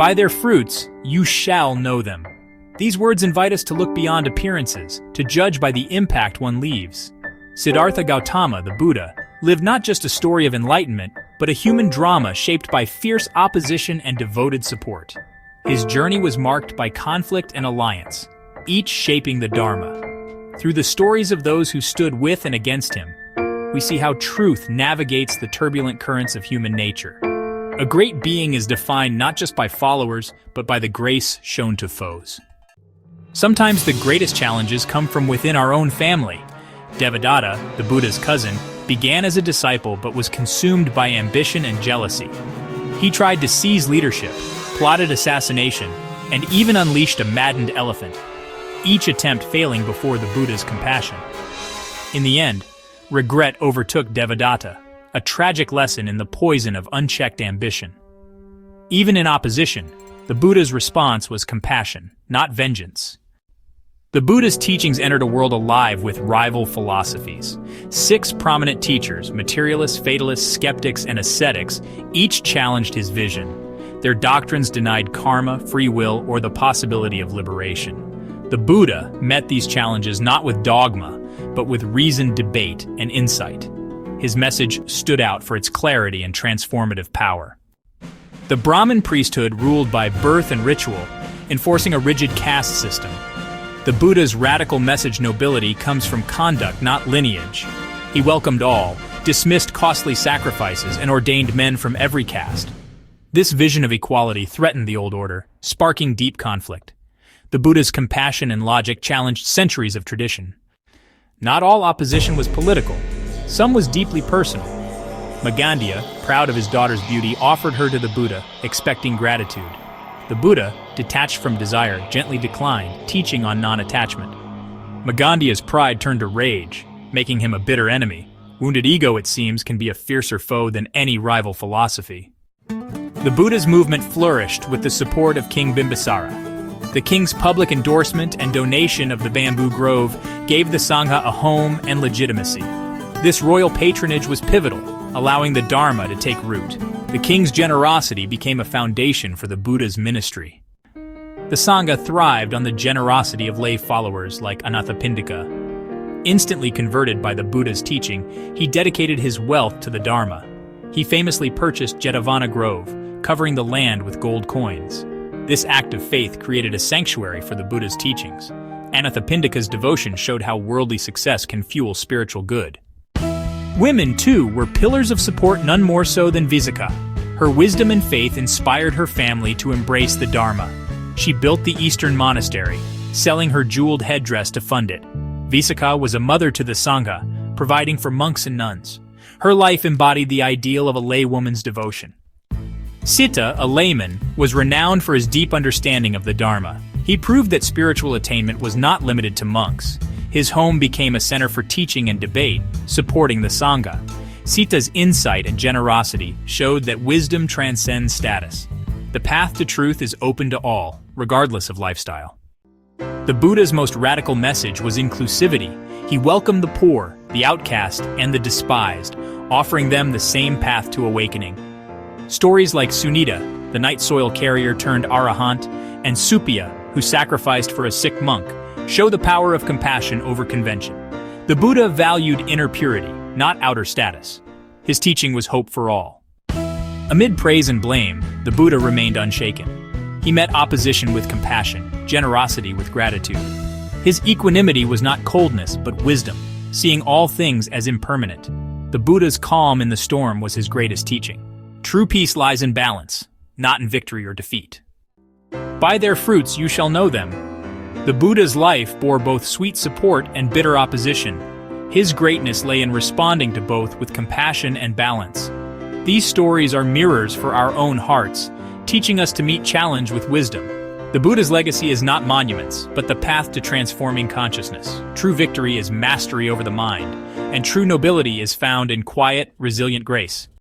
By their fruits, you shall know them. These words invite us to look beyond appearances, to judge by the impact one leaves. Siddhartha Gautama, the Buddha, lived not just a story of enlightenment, but a human drama shaped by fierce opposition and devoted support. His journey was marked by conflict and alliance, each shaping the Dharma. Through the stories of those who stood with and against him, we see how truth navigates the turbulent currents of human nature. A great being is defined not just by followers, but by the grace shown to foes. Sometimes the greatest challenges come from within our own family. Devadatta, the Buddha's cousin, began as a disciple but was consumed by ambition and jealousy. He tried to seize leadership, plotted assassination, and even unleashed a maddened elephant, each attempt failing before the Buddha's compassion. In the end, regret overtook Devadatta, a tragic lesson in the poison of unchecked ambition. Even in opposition, the Buddha's response was compassion, not vengeance. The Buddha's teachings entered a world alive with rival philosophies. 6 prominent teachers, materialists, fatalists, skeptics, and ascetics, each challenged his vision. Their doctrines denied karma, free will, or the possibility of liberation. The Buddha met these challenges not with dogma, but with reasoned debate and insight. His message stood out for its clarity and transformative power. The Brahmin priesthood ruled by birth and ritual, enforcing a rigid caste system. The Buddha's radical message nobility comes from conduct, not lineage. He welcomed all, dismissed costly sacrifices, and ordained men from every caste. This vision of equality threatened the old order, sparking deep conflict. The Buddha's compassion and logic challenged centuries of tradition. Not all opposition was political. Some was deeply personal. Magandia, proud of his daughter's beauty, offered her to the Buddha, expecting gratitude. The Buddha, detached from desire, gently declined, teaching on non-attachment. Magandia's pride turned to rage, making him a bitter enemy. Wounded ego, it seems, can be a fiercer foe than any rival philosophy. The Buddha's movement flourished with the support of King Bimbisara. The king's public endorsement and donation of the bamboo grove gave the Sangha a home and legitimacy. This royal patronage was pivotal, allowing the Dharma to take root. The king's generosity became a foundation for the Buddha's ministry. The Sangha thrived on the generosity of lay followers like Anathapindika. Instantly converted by the Buddha's teaching, he dedicated his wealth to the Dharma. He famously purchased Jetavana Grove, covering the land with gold coins. This act of faith created a sanctuary for the Buddha's teachings. Anathapindika's devotion showed how worldly success can fuel spiritual good. Women, too, were pillars of support, none more so than Visakha. Her wisdom and faith inspired her family to embrace the Dharma. She built the Eastern monastery, selling her jeweled headdress to fund it. Visakha was a mother to the Sangha, providing for monks and nuns. Her life embodied the ideal of a laywoman's devotion. Sita, a layman, was renowned for his deep understanding of the Dharma. He proved that spiritual attainment was not limited to monks. His home became a center for teaching and debate, supporting the Sangha. Sita's insight and generosity showed that wisdom transcends status. The path to truth is open to all, regardless of lifestyle. The Buddha's most radical message was inclusivity. He welcomed the poor, the outcast, and the despised, offering them the same path to awakening. Stories like Sunita, the night soil carrier turned arahant, and Suppiya, who sacrificed for a sick monk, show the power of compassion over convention. The Buddha valued inner purity, not outer status. His teaching was hope for all. Amid praise and blame, the Buddha remained unshaken. He met opposition with compassion, generosity with gratitude. His equanimity was not coldness, but wisdom, seeing all things as impermanent. The Buddha's calm in the storm was his greatest teaching. True peace lies in balance, not in victory or defeat. By their fruits you shall know them. The Buddha's life bore both sweet support and bitter opposition. His greatness lay in responding to both with compassion and balance. These stories are mirrors for our own hearts, teaching us to meet challenge with wisdom. The Buddha's legacy is not monuments, but the path to transforming consciousness. True victory is mastery over the mind, and true nobility is found in quiet, resilient grace.